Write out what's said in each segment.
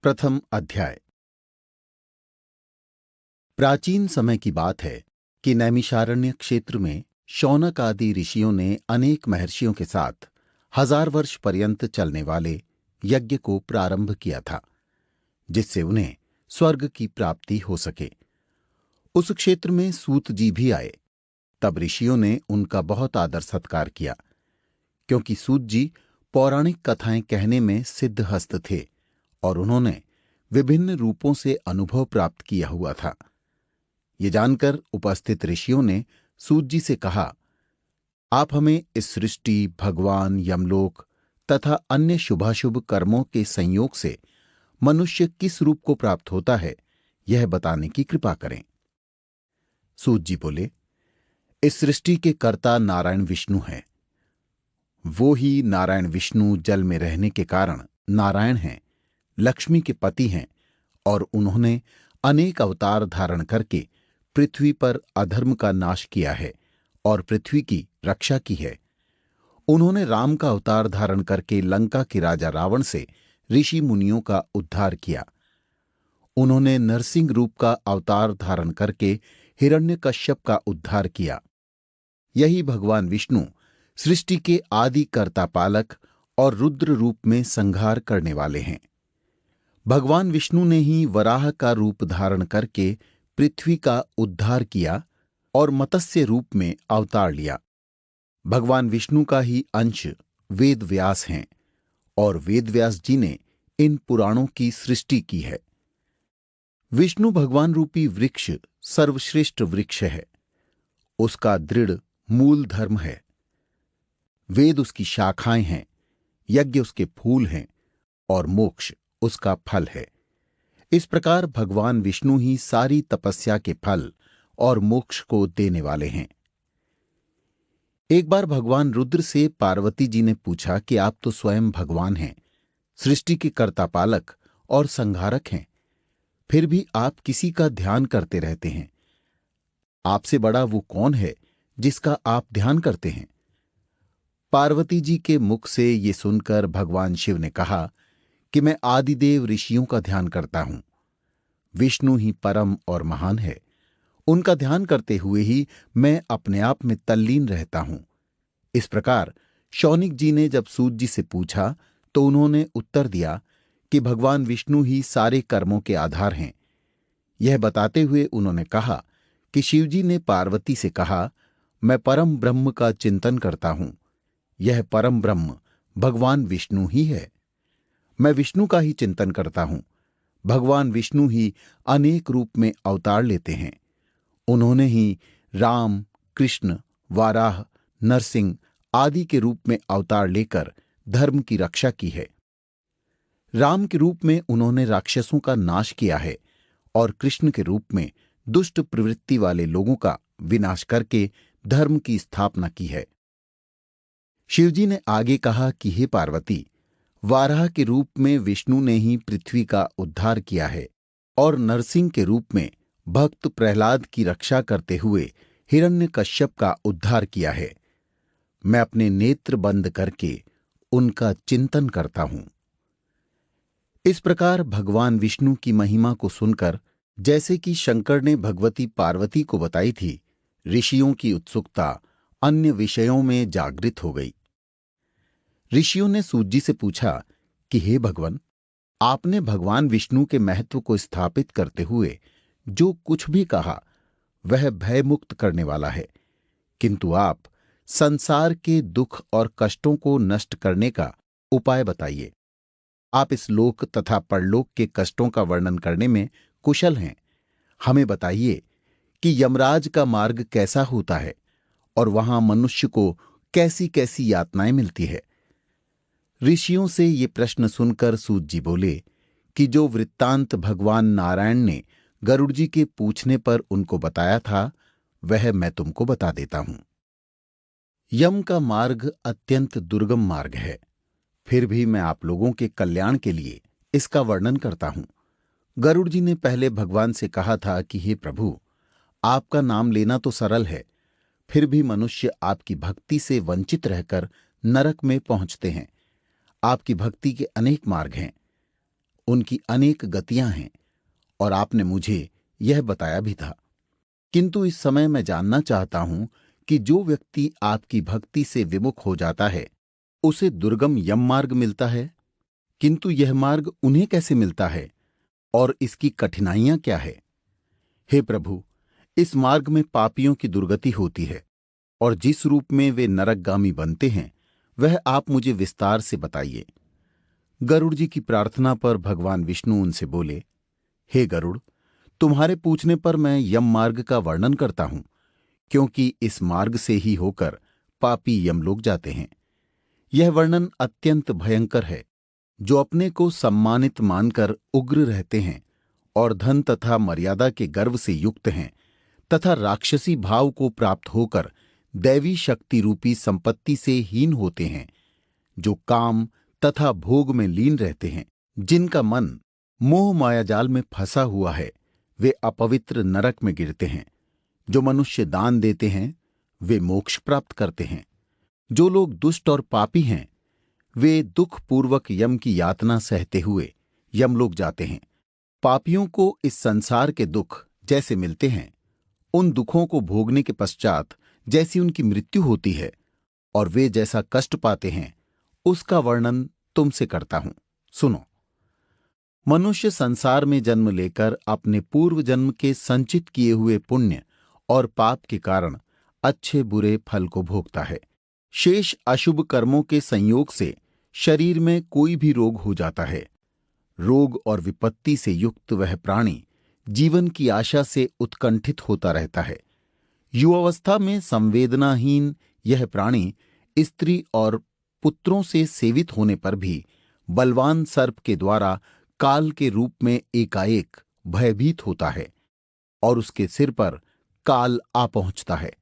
प्रथम अध्याय। प्राचीन समय की बात है कि नैमिषारण्य क्षेत्र में शौनक आदि ऋषियों ने अनेक महर्षियों के साथ 1000 वर्ष पर्यंत चलने वाले यज्ञ को प्रारंभ किया था, जिससे उन्हें स्वर्ग की प्राप्ति हो सके। उस क्षेत्र में सूत जी भी आए। तब ऋषियों ने उनका बहुत आदर सत्कार किया, क्योंकि सूत जी पौराणिक कथाएं कहने में सिद्धहस्त थे और उन्होंने विभिन्न रूपों से अनुभव प्राप्त किया हुआ था। ये जानकर उपस्थित ऋषियों ने सूत जी से कहा, आप हमें इस सृष्टि, भगवान, यमलोक तथा अन्य शुभाशुभ कर्मों के संयोग से मनुष्य किस रूप को प्राप्त होता है, यह बताने की कृपा करें। सूत जी बोले, इस सृष्टि के कर्ता नारायण विष्णु हैं। वो ही नारायण विष्णु जल में रहने के कारण नारायण हैं, लक्ष्मी के पति हैं और उन्होंने अनेक अवतार धारण करके पृथ्वी पर अधर्म का नाश किया है और पृथ्वी की रक्षा की है। उन्होंने राम का अवतार धारण करके लंका के राजा रावण से ऋषि मुनियों का उद्धार किया। उन्होंने नरसिंह रूप का अवतार धारण करके हिरण्यकश्यप का उद्धार किया। यही भगवान विष्णु सृष्टि के आदि कर्ता पालक और रुद्र रूप में संहार करने वाले हैं। भगवान विष्णु ने ही वराह का रूप धारण करके पृथ्वी का उद्धार किया और मत्स्य रूप में अवतार लिया। भगवान विष्णु का ही अंश वेद व्यास हैं और वेद व्यास जी ने इन पुराणों की सृष्टि की है। विष्णु भगवान रूपी वृक्ष सर्वश्रेष्ठ वृक्ष है। उसका दृढ़ मूल धर्म है। वेद उसकी शाखाएं हैं, यज्ञ उसके फूल हैं और मोक्ष उसका फल है। इस प्रकार भगवान विष्णु ही सारी तपस्या के फल और मोक्ष को देने वाले हैं। एक बार भगवान रुद्र से पार्वती जी ने पूछा कि आप तो स्वयं भगवान हैं, सृष्टि के कर्ता पालक और संहारक हैं, फिर भी आप किसी का ध्यान करते रहते हैं। आपसे बड़ा वो कौन है जिसका आप ध्यान करते हैं? पार्वती जी के मुख से ये सुनकर भगवान शिव ने कहा कि मैं आदिदेव ऋषियों का ध्यान करता हूं। विष्णु ही परम और महान है। उनका ध्यान करते हुए ही मैं अपने आप में तल्लीन रहता हूं। इस प्रकार शौनिक जी ने जब सूत जी से पूछा तो उन्होंने उत्तर दिया कि भगवान विष्णु ही सारे कर्मों के आधार हैं। यह बताते हुए उन्होंने कहा कि शिवजी ने पार्वती से कहा, मैं परम ब्रह्म का चिंतन करता हूं। यह परम ब्रह्म भगवान विष्णु ही है। मैं विष्णु का ही चिंतन करता हूं। भगवान विष्णु ही अनेक रूप में अवतार लेते हैं। उन्होंने ही राम, कृष्ण, वाराह, नरसिंह आदि के रूप में अवतार लेकर धर्म की रक्षा की है। राम के रूप में उन्होंने राक्षसों का नाश किया है और कृष्ण के रूप में दुष्ट प्रवृत्ति वाले लोगों का विनाश करके धर्म की स्थापना की है। शिवजी ने आगे कहा कि हे पार्वती, वाराह के रूप में विष्णु ने ही पृथ्वी का उद्धार किया है और नरसिंह के रूप में भक्त प्रहलाद की रक्षा करते हुए हिरण्यकश्यप का उद्धार किया है। मैं अपने नेत्र बंद करके उनका चिंतन करता हूं। इस प्रकार भगवान विष्णु की महिमा को सुनकर, जैसे कि शंकर ने भगवती पार्वती को बताई थी, ऋषियों की उत्सुकता अन्य विषयों में जागृत हो गई। ऋषियों ने सूत जी से पूछा कि हे भगवान, आपने भगवान विष्णु के महत्व को स्थापित करते हुए जो कुछ भी कहा वह भयमुक्त करने वाला है, किंतु आप संसार के दुख और कष्टों को नष्ट करने का उपाय बताइए। आप इस लोक तथा परलोक के कष्टों का वर्णन करने में कुशल हैं। हमें बताइए कि यमराज का मार्ग कैसा होता है और वहां मनुष्य को कैसी कैसी यातनाएं मिलती है। ऋषियों से ये प्रश्न सुनकर सूत जी बोले कि जो वृत्तांत भगवान नारायण ने गरुड़ जी के पूछने पर उनको बताया था, वह मैं तुमको बता देता हूं। यम का मार्ग अत्यंत दुर्गम मार्ग है, फिर भी मैं आप लोगों के कल्याण के लिए इसका वर्णन करता हूं। गरुड़ जी ने पहले भगवान से कहा था कि हे प्रभु, आपका नाम लेना तो सरल है, फिर भी मनुष्य आपकी भक्ति से वंचित रहकर नरक में पहुंचते हैं। आपकी भक्ति के अनेक मार्ग हैं, उनकी अनेक गतियां हैं और आपने मुझे यह बताया भी था। किंतु इस समय मैं जानना चाहता हूं कि जो व्यक्ति आपकी भक्ति से विमुख हो जाता है उसे दुर्गम यम मार्ग मिलता है, किंतु यह मार्ग उन्हें कैसे मिलता है और इसकी कठिनाइयां क्या है? हे प्रभु, इस मार्ग में पापियों की दुर्गति होती है और जिस रूप में वे नरकगामी बनते हैं वह आप मुझे विस्तार से बताइए। गरुड़ जी की प्रार्थना पर भगवान विष्णु उनसे बोले, हे गरुड़, तुम्हारे पूछने पर मैं यम मार्ग का वर्णन करता हूं, क्योंकि इस मार्ग से ही होकर पापी यमलोक जाते हैं। यह वर्णन अत्यंत भयंकर है। जो अपने को सम्मानित मानकर उग्र रहते हैं और धन तथा मर्यादा के गर्व से युक्त हैं तथा राक्षसी भाव को प्राप्त होकर दैवी शक्ति रूपी संपत्ति से हीन होते हैं, जो काम तथा भोग में लीन रहते हैं, जिनका मन मोह मायाजाल में फंसा हुआ है, वे अपवित्र नरक में गिरते हैं। जो मनुष्य दान देते हैं वे मोक्ष प्राप्त करते हैं। जो लोग दुष्ट और पापी हैं वे दुखपूर्वक यम की यातना सहते हुए यमलोक जाते हैं। पापियों को इस संसार के दुख जैसे मिलते हैं, उन दुखों को भोगने के पश्चात जैसी उनकी मृत्यु होती है और वे जैसा कष्ट पाते हैं, उसका वर्णन तुमसे करता हूं। सुनो। मनुष्य संसार में जन्म लेकर अपने पूर्व जन्म के संचित किए हुए पुण्य और पाप के कारण अच्छे बुरे फल को भोगता है। शेष अशुभ कर्मों के संयोग से शरीर में कोई भी रोग हो जाता है। रोग और विपत्ति से युक्त वह प्राणी जीवन की आशा से उत्कंठित होता रहता है। युवावस्था में संवेदनाहीन यह प्राणी स्त्री और पुत्रों से सेवित होने पर भी बलवान सर्प के द्वारा काल के रूप में एकाएक भयभीत होता है और उसके सिर पर काल आ पहुंचता है।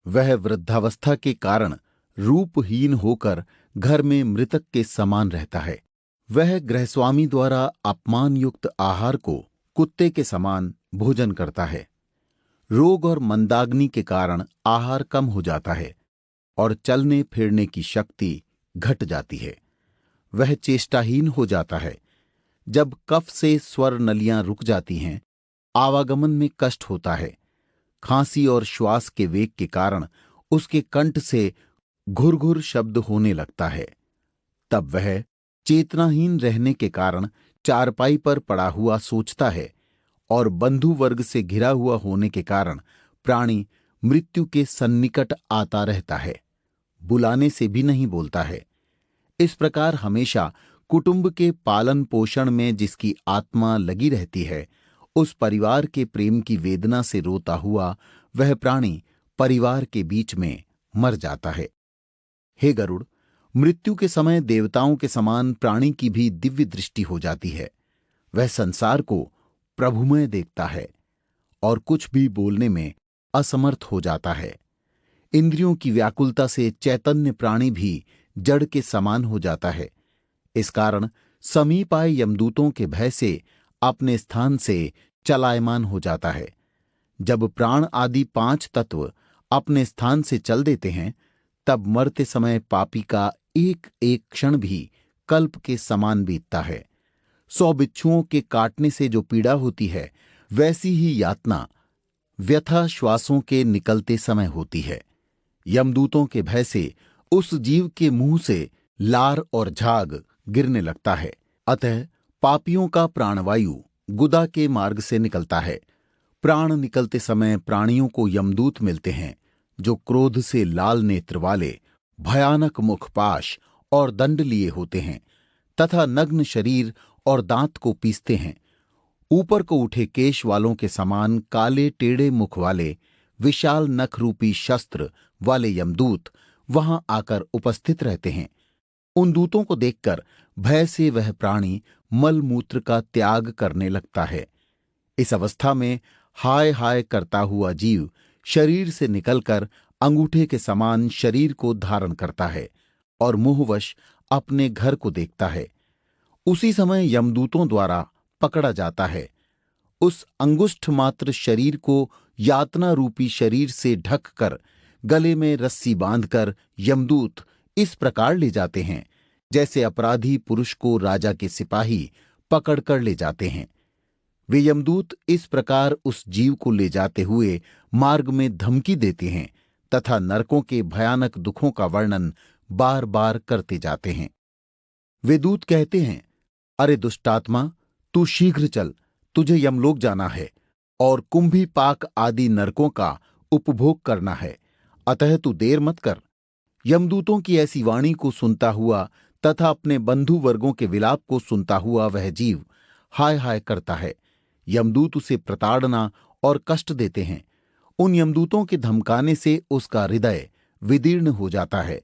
वह वृद्धावस्था के कारण रूपहीन होकर घर में मृतक के समान रहता है। वह गृहस्वामी द्वारा अपमानयुक्त आहार को कुत्ते के समान भोजन करता है। रोग और मंदाग्नि के कारण आहार कम हो जाता है और चलने फिरने की शक्ति घट जाती है। वह चेष्टाहीन हो जाता है। जब कफ से स्वर नलियां रुक जाती हैं, आवागमन में कष्ट होता है। खांसी और श्वास के वेग के कारण उसके कंठ से घुरघुर शब्द होने लगता है। तब वह चेतनाहीन रहने के कारण चारपाई पर पड़ा हुआ सोचता है और बंधु वर्ग से घिरा हुआ होने के कारण प्राणी मृत्यु के सन्निकट आता रहता है, बुलाने से भी नहीं बोलता है। इस प्रकार हमेशा कुटुंब के पालन पोषण में जिसकी आत्मा लगी रहती है, उस परिवार के प्रेम की वेदना से रोता हुआ वह प्राणी परिवार के बीच में मर जाता है। हे गरुड़, मृत्यु के समय देवताओं के समान प्राणी की भी दिव्य दृष्टि हो जाती है। वह संसार को प्रभुमय देखता है और कुछ भी बोलने में असमर्थ हो जाता है। इंद्रियों की व्याकुलता से चैतन्य प्राणी भी जड़ के समान हो जाता है। इस कारण समीप आए यमदूतों के भय से अपने स्थान से चलायमान हो जाता है। जब प्राण आदि 5 तत्व अपने स्थान से चल देते हैं, तब मरते समय पापी का एक एक क्षण भी कल्प के समान बीतता है। 100 बिच्छुओं के काटने से जो पीड़ा होती है, वैसी ही यातना व्यथा श्वासों के निकलते समय होती है। यमदूतों के भय से उस जीव के मुंह से लार और झाग गिरने लगता है। अतः पापियों का प्राणवायु गुदा के मार्ग से निकलता है। प्राण निकलते समय प्राणियों को यमदूत मिलते हैं, जो क्रोध से लाल नेत्र वाले, भयानक मुखपाश और दंड लिए होते हैं तथा नग्न शरीर और दांत को पीसते हैं। ऊपर को उठे केश वालों के समान काले टेढ़े मुख वाले, विशाल नख रूपी शस्त्र वाले यमदूत वहां आकर उपस्थित रहते हैं। उन दूतों को देखकर भय से वह प्राणी मलमूत्र का त्याग करने लगता है। इस अवस्था में हाय हाय करता हुआ जीव शरीर से निकलकर अंगूठे के समान शरीर को धारण करता है और मोहवश अपने घर को देखता है। उसी समय यमदूतों द्वारा पकड़ा जाता है। उस अंगुष्ठ मात्र शरीर को यातना रूपी शरीर से ढककर गले में रस्सी बांधकर यमदूत इस प्रकार ले जाते हैं, जैसे अपराधी पुरुष को राजा के सिपाही पकड़ कर ले जाते हैं। वे यमदूत इस प्रकार उस जीव को ले जाते हुए मार्ग में धमकी देते हैं तथा नरकों के भयानक दुखों का वर्णन बार बार करते जाते हैं। वे दूत कहते हैं, अरे दुष्टात्मा, तू शीघ्र चल, तुझे यमलोक जाना है और कुंभी पाक आदि नरकों का उपभोग करना है, अतः तू देर मत कर। यमदूतों की ऐसी वाणी को सुनता हुआ तथा अपने बंधु वर्गों के विलाप को सुनता हुआ वह जीव हाय हाय करता है। यमदूत उसे प्रताड़ना और कष्ट देते हैं। उन यमदूतों के धमकाने से उसका हृदय विदीर्ण हो जाता है।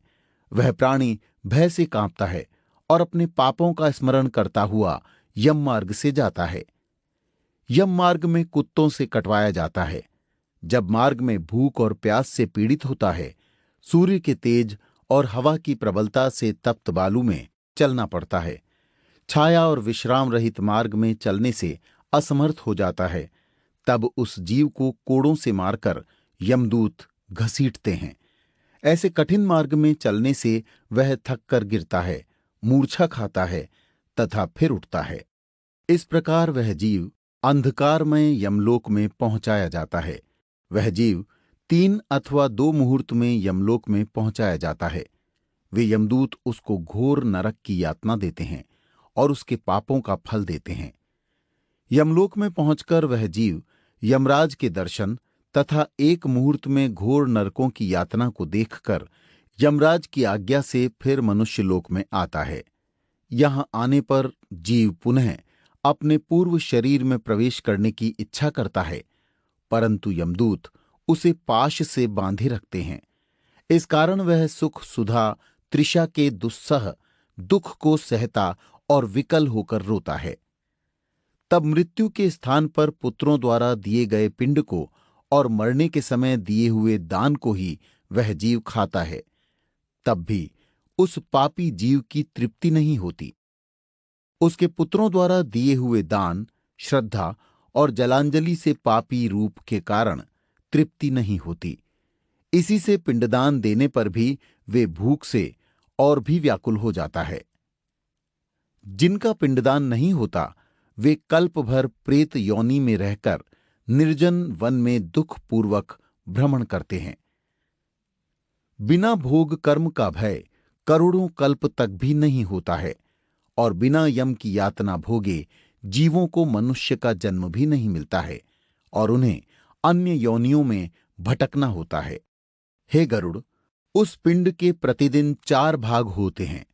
वह प्राणी भय से कांपता है और अपने पापों का स्मरण करता हुआ यम मार्ग से जाता है। यम मार्ग में कुत्तों से कटवाया जाता है। जब मार्ग में भूख और प्यास से पीड़ित होता है, सूर्य के तेज और हवा की प्रबलता से तप्त बालू में चलना पड़ता है। छाया और विश्राम रहित मार्ग में चलने से असमर्थ हो जाता है, तब उस जीव को कोड़ों से मारकर यमदूत घसीटते हैं। ऐसे कठिन मार्ग में चलने से वह थक कर गिरता है, मूर्छा खाता है तथा फिर उठता है। इस प्रकार वह जीव अंधकारमय यमलोक में पहुंचाया जाता है। वह जीव 3 अथवा 2 मुहूर्त में यमलोक में पहुंचाया जाता है। वे यमदूत उसको घोर नरक की यातना देते हैं और उसके पापों का फल देते हैं। यमलोक में पहुंचकर वह जीव यमराज के दर्शन तथा 1 मुहूर्त में घोर नरकों की यातना को देखकर यमराज की आज्ञा से फिर मनुष्य लोक में आता है। यहां आने पर जीव पुनः अपने पूर्व शरीर में प्रवेश करने की इच्छा करता है, परंतु यमदूत उसे पाश से बांधे रखते हैं। इस कारण वह सुख सुधा तृषा के दुस्सह दुख को सहता और विकल होकर रोता है। तब मृत्यु के स्थान पर पुत्रों द्वारा दिए गए पिंड को और मरने के समय दिए हुए दान को ही वह जीव खाता है। तब भी उस पापी जीव की तृप्ति नहीं होती। उसके पुत्रों द्वारा दिए हुए दान, श्रद्धा और जलांजलि से पापी रूप के कारण तृप्ति नहीं होती। इसी से पिंडदान देने पर भी वे भूख से और भी व्याकुल हो जाता है। जिनका पिंडदान नहीं होता, वे कल्प भर प्रेत योनि में रहकर निर्जन वन में दुख पूर्वक भ्रमण करते हैं। बिना भोग कर्म का भय करोड़ों कल्प तक भी नहीं होता है और बिना यम की यातना भोगे जीवों को मनुष्य का जन्म भी नहीं मिलता है और उन्हें अन्य योनियों में भटकना होता है। हे गरुड़, उस पिंड के प्रतिदिन 4 भाग होते हैं।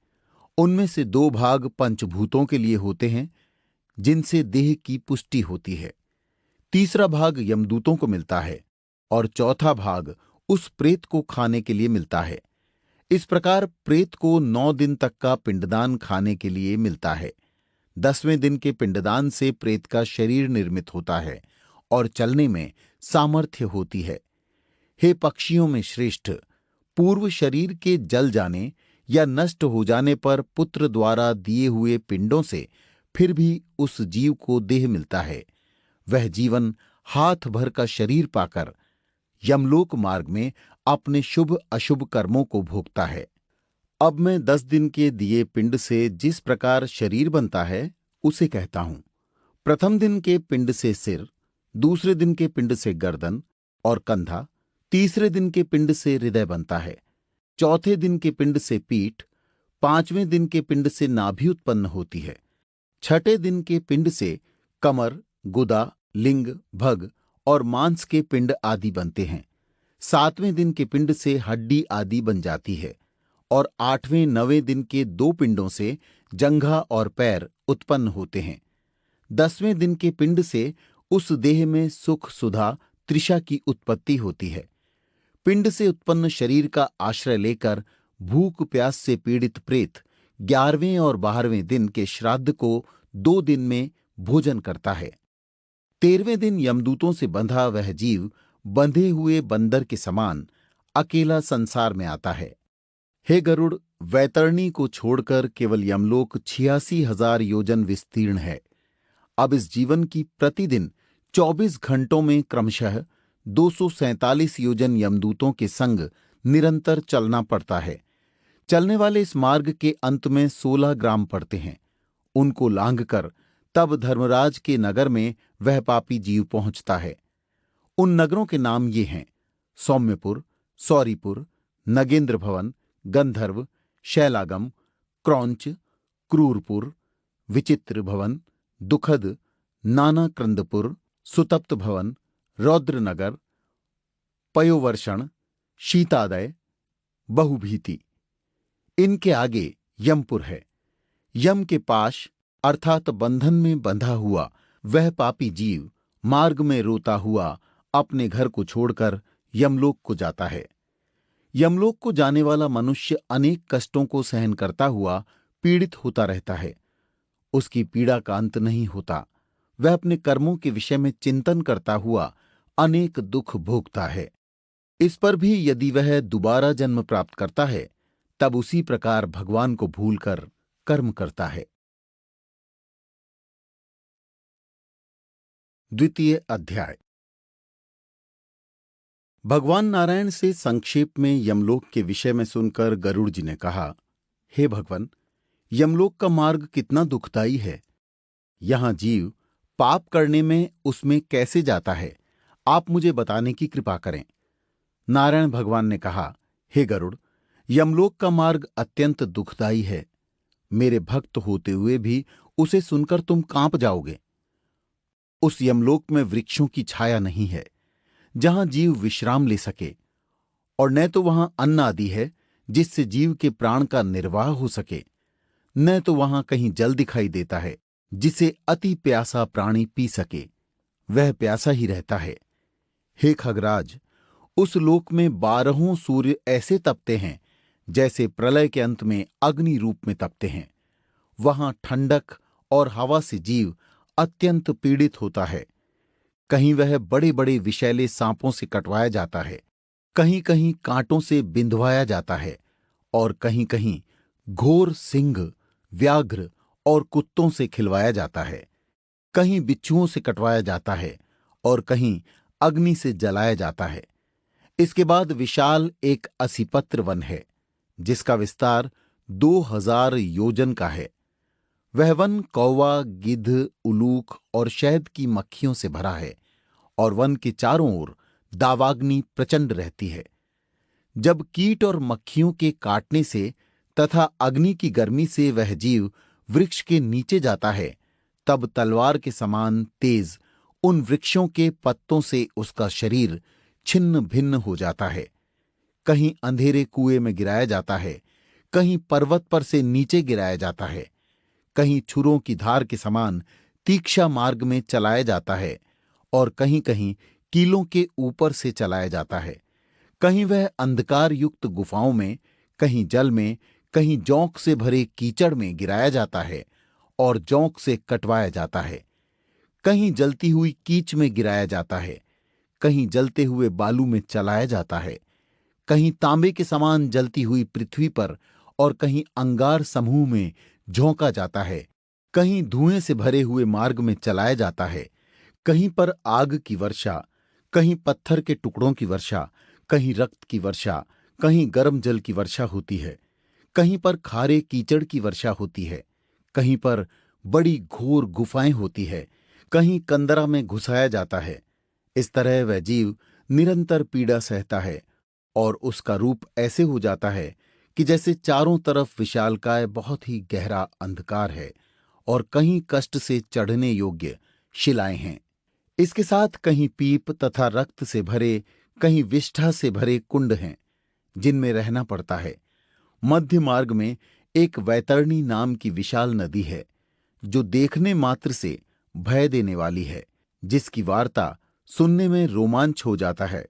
उनमें से 2 भाग पंचभूतों के लिए होते हैं, जिनसे देह की पुष्टि होती है। तीसरा भाग यमदूतों को मिलता है और चौथा भाग उस प्रेत को खाने के लिए मिलता है। इस प्रकार प्रेत को 9 दिन तक का पिंडदान खाने के लिए मिलता है। 10वें दिन के पिंडदान से प्रेत का शरीर निर्मित होता है और चलने में सामर्थ्य होती है। हे पक्षियों में श्रेष्ठ, पूर्व शरीर के जल जाने या नष्ट हो जाने पर पुत्र द्वारा दिए हुए पिंडों से फिर भी उस जीव को देह मिलता है। वह जीवन हाथ भर का शरीर पाकर यमलोक मार्ग में अपने शुभ अशुभ कर्मों को भोगता है। अब मैं 10 दिन के दिए पिंड से जिस प्रकार शरीर बनता है उसे कहता हूं। प्रथम दिन के पिंड से सिर, दूसरे दिन के पिंड से गर्दन और कंधा, तीसरे दिन के पिंड से हृदय बनता है, चौथे दिन के पिंड से पीठ, 5वें दिन के पिंड से नाभि उत्पन्न होती है, छठे दिन के पिंड से कमर, गुदा, लिंग, भग और मांस के पिंड आदि बनते हैं, 7वें दिन के पिंड से हड्डी आदि बन जाती है और 8वें 9वें दिन के 2 पिंडों से जंघा और पैर उत्पन्न होते हैं। 10वें दिन के पिंड से उस देह में सुख सुधा तृषा की उत्पत्ति होती है। पिंड से उत्पन्न शरीर का आश्रय लेकर भूख प्यास से पीड़ित प्रेत 11वें और 12वें दिन के श्राद्ध को 2 दिन में भोजन करता है। 13वें दिन यमदूतों से बंधा वह जीव बंधे हुए बंदर के समान अकेला संसार में आता है। हे गरुड़, वैतरणी को छोड़कर केवल यमलोक 86,000 योजन विस्तीर्ण है। अब इस जीवन की प्रतिदिन 24 घंटों में क्रमशः 247 योजन यमदूतों के संग निरंतर चलना पड़ता है। चलने वाले इस मार्ग के अंत में 16 ग्राम पड़ते हैं। उनको लांघकर तब धर्मराज के नगर में वह पापी जीव पहुंचता है। उन नगरों के नाम ये हैं: सौम्यपुर, सौरीपुर, नगेंद्र भवन, गंधर्व, शैलागम, क्रौंच, क्रूरपुर, विचित्र भवन, दुखद, नाना क्रंदपुर, सुतप्त भवन, रौद्रनगर, पयोवर्षण, शीतादय, बहुभीति। इनके आगे यमपुर है। यम के पाश अर्थात बंधन में बंधा हुआ वह पापी जीव मार्ग में रोता हुआ अपने घर को छोड़कर यमलोक को जाता है। यमलोक को जाने वाला मनुष्य अनेक कष्टों को सहन करता हुआ पीड़ित होता रहता है। उसकी पीड़ा का अंत नहीं होता। वह अपने कर्मों के विषय में चिंतन करता हुआ अनेक दुख भोगता है। इस पर भी यदि वह दोबारा जन्म प्राप्त करता है, तब उसी प्रकार भगवान को भूलकर कर्म करता है। द्वितीय अध्याय। भगवान नारायण से संक्षेप में यमलोक के विषय में सुनकर गरुड़ जी ने कहा, हे भगवान, यमलोक का मार्ग कितना दुखदाई है। यहां जीव पाप करने में उसमें कैसे जाता है, आप मुझे बताने की कृपा करें। नारायण भगवान ने कहा, हे गरुड़, यमलोक का मार्ग अत्यंत दुखदाई है। मेरे भक्त होते हुए भी उसे सुनकर तुम कांप जाओगे। उस यमलोक में वृक्षों की छाया नहीं है जहां जीव विश्राम ले सके, और न तो वहां अन्न आदि है जिससे जीव के प्राण का निर्वाह हो सके, न तो वहां कहीं जल दिखाई देता है जिसे अति प्यासा प्राणी पी सके। वह प्यासा ही रहता है। हे खगराज, उस लोक में 12 सूर्य ऐसे तपते हैं जैसे प्रलय के अंत में अग्नि रूप में तपते हैं। वहां ठंडक और हवा से जीव अत्यंत पीड़ित होता है। कहीं वह बड़े बड़े विषैले सांपों से कटवाया जाता है, कहीं कहीं कांटों से बिंधवाया जाता है, और कहीं कहीं घोर सिंह, व्याघ्र और कुत्तों से खिलवाया जाता है। कहीं बिच्छुओं से कटवाया जाता है और कहीं अग्नि से जलाया जाता है। इसके बाद विशाल एक असीपत्र वन है जिसका विस्तार 2000 योजन का है। वह वन कौवा, गिद्ध, उलूक और शहद की मक्खियों से भरा है, और वन के चारों ओर दावाग्नि प्रचंड रहती है। जब कीट और मक्खियों के काटने से तथा अग्नि की गर्मी से वह जीव वृक्ष के नीचे जाता है, तब तलवार के समान तेज उन वृक्षों के पत्तों से उसका शरीर छिन्न भिन्न हो जाता है। कहीं अंधेरे कुएं में गिराया जाता है, कहीं पर्वत पर से नीचे गिराया जाता है, कहीं छुरों की धार के समान तीक्ष्ण मार्ग में चलाया जाता है, और कहीं कहीं कीलों के ऊपर से चलाया जाता है। कहीं वह अंधकार युक्त गुफाओं में, कहीं जल में, कहीं जौंक से भरे कीचड़ में गिराया जाता है और जौंक से कटवाया जाता है। कहीं जलती हुई कीच में गिराया जाता है, कहीं जलते हुए बालू में चलाया जाता है, कहीं तांबे के समान जलती हुई पृथ्वी पर और कहीं अंगार समूह में झोंका जाता है, कहीं धुएं से भरे हुए मार्ग में चलाया जाता है, कहीं पर आग की वर्षा, कहीं पत्थर के टुकड़ों की वर्षा, कहीं रक्त की वर्षा, कहीं गर्म जल की वर्षा होती है, कहीं पर खारे कीचड़ की वर्षा होती है, कहीं पर बड़ी घोर गुफाएं होती है, कहीं कंदरा में घुसाया जाता है। इस तरह वह जीव निरंतर पीड़ा सहता है, और उसका रूप ऐसे हो जाता है कि जैसे चारों तरफ विशालकाय बहुत ही गहरा अंधकार है और कहीं कष्ट से चढ़ने योग्य शिलाएं हैं। इसके साथ कहीं पीप तथा रक्त से भरे, कहीं विष्ठा से भरे कुंड हैं जिनमें रहना पड़ता है। मध्य मार्ग में एक वैतरणी नाम की विशाल नदी है जो देखने मात्र से भय देने वाली है, जिसकी वार्ता सुनने में रोमांच हो जाता है।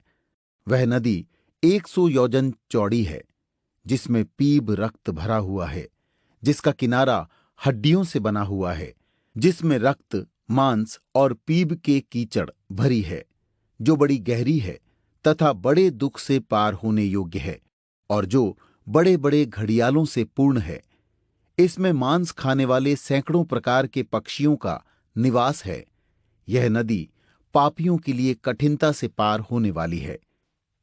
वह नदी 100 योजन चौड़ी है, जिसमें पीब रक्त भरा हुआ है, जिसका किनारा हड्डियों से बना हुआ है, जिसमें रक्त, मांस और पीब के कीचड़ भरी है, जो बड़ी गहरी है तथा बड़े दुख से पार होने योग्य है, और जो बड़े बड़े घड़ियालों से पूर्ण है। इसमें मांस खाने वाले सैकड़ों प्रकार के पक्षियों का निवास है। यह नदी पापियों के लिए कठिनता से पार होने वाली है।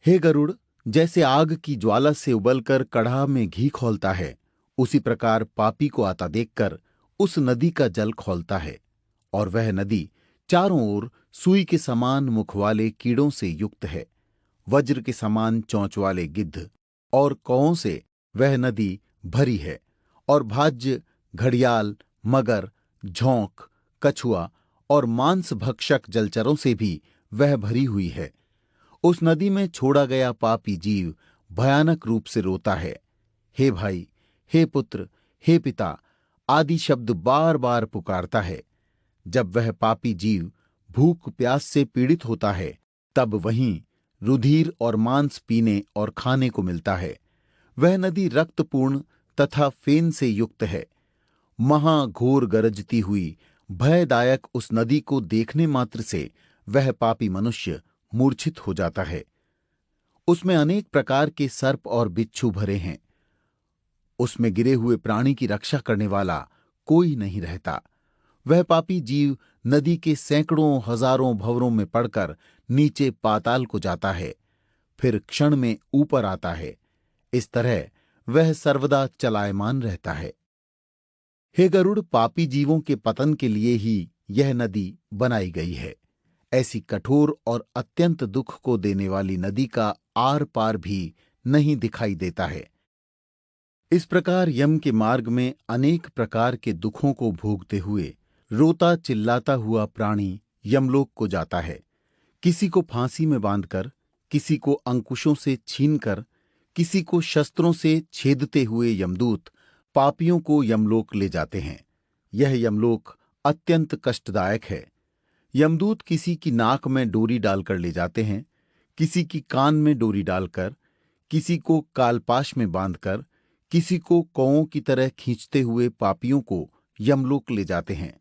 हे गरुड़, जैसे आग की ज्वाला से उबलकर कड़ाह में घी खौलता है, उसी प्रकार पापी को आता देखकर उस नदी का जल खौलता है, और वह नदी चारों ओर सुई के समान मुख वाले कीड़ों से युक्त है। वज्र के समान चोंच वाले गिद्ध और कौओं से वह नदी भरी है, और भाज्य, घड़ियाल, मगर, झोंक, कछुआ और मांस भक्षक जलचरों से भी वह भरी हुई है। उस नदी में छोड़ा गया पापी जीव भयानक रूप से रोता है। हे भाई, हे पुत्र, हे पिता आदि शब्द बार बार पुकारता है। जब वह पापी जीव भूख प्यास से पीड़ित होता है, तब वहीं रुधिर और मांस पीने और खाने को मिलता है। वह नदी रक्तपूर्ण तथा फेन से युक्त है। महाघोर गरजती हुई भयदायक उस नदी को देखने मात्र से वह पापी मनुष्य मूर्छित हो जाता है। उसमें अनेक प्रकार के सर्प और बिच्छू भरे हैं। उसमें गिरे हुए प्राणी की रक्षा करने वाला कोई नहीं रहता। वह पापी जीव नदी के सैकड़ों हजारों भंवरों में पड़कर नीचे पाताल को जाता है, फिर क्षण में ऊपर आता है। इस तरह वह सर्वदा चलायमान रहता है। हे गरुड़, पापी जीवों के पतन के लिए ही यह नदी बनाई गई है। ऐसी कठोर और अत्यंत दुख को देने वाली नदी का आर पार भी नहीं दिखाई देता है। इस प्रकार यम के मार्ग में अनेक प्रकार के दुखों को भोगते हुए रोता चिल्लाता हुआ प्राणी यमलोक को जाता है। किसी को फांसी में बांधकर, किसी को अंकुशों से छीनकर, किसी को शस्त्रों से छेदते हुए यमदूत पापियों को यमलोक ले जाते हैं। यह यमलोक अत्यंत कष्टदायक है। यमदूत किसी की नाक में डोरी डालकर ले जाते हैं, किसी की कान में डोरी डालकर, किसी को कालपाश में बांधकर, किसी को कौओं की तरह खींचते हुए पापियों को यमलोक ले जाते हैं।